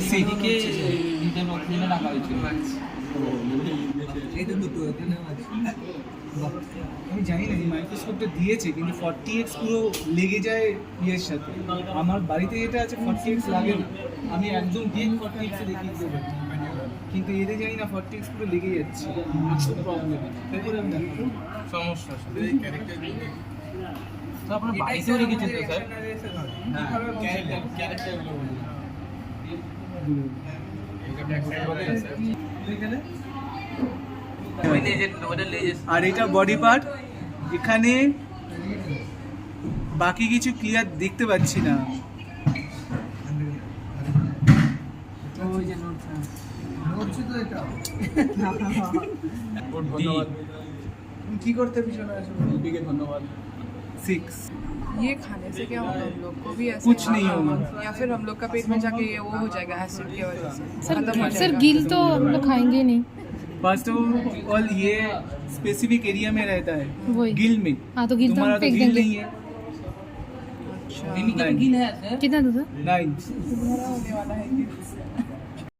সেদিকে ডিটেল অক্সিজেনে রাখা হয়েছিল। এই তো দুটো এখানেও আছে। আমি জানি না এই মাইক্রোস্কোপটা দিয়েছে, কিন্তু 40x পুরো লেগে যায় ইয়ের সাথে। আমার বাড়িতে যেটা আছে 40x লাগে না, আমি একদম ঠিক 40x এ দেখিয়ে দিতে পারি, কিন্তু এতে জানি না 40x পুরো লেগে যাচ্ছে, খুব প্রবলেম। তারপরে আমি দেখো সমস্যা তো আপনার বাড়িতেও রেখেছেন তো স্যার? আর এটা বডি পার্ট, এখানে বাকি কিছু ক্লিয়ার দেখতে পাচ্ছি না। কি করতে পিছনে আসো? ধন্যবাদ। 6 ये खाने से क्या होगा हम लोग को भी ऐसे कुछ नहीं होगा। या फिर हम लोग का पेट में जाके ये वो हो जाएगा एसिड की वजह से खत्म हो सर जाएगा। गिल तो हम लोग खाएंगे नहीं। फर्स्ट ऑफ ऑल ये स्पेसिफिक एरिया में रहता है, वही। गिल में। हाँ तो गिल तो तुम्हारा हम तो फेंक गिल देंगे। नहीं है। अच्छा गिल है सर? कितना दूध है? 9 तुम्हारा होने वाला है कि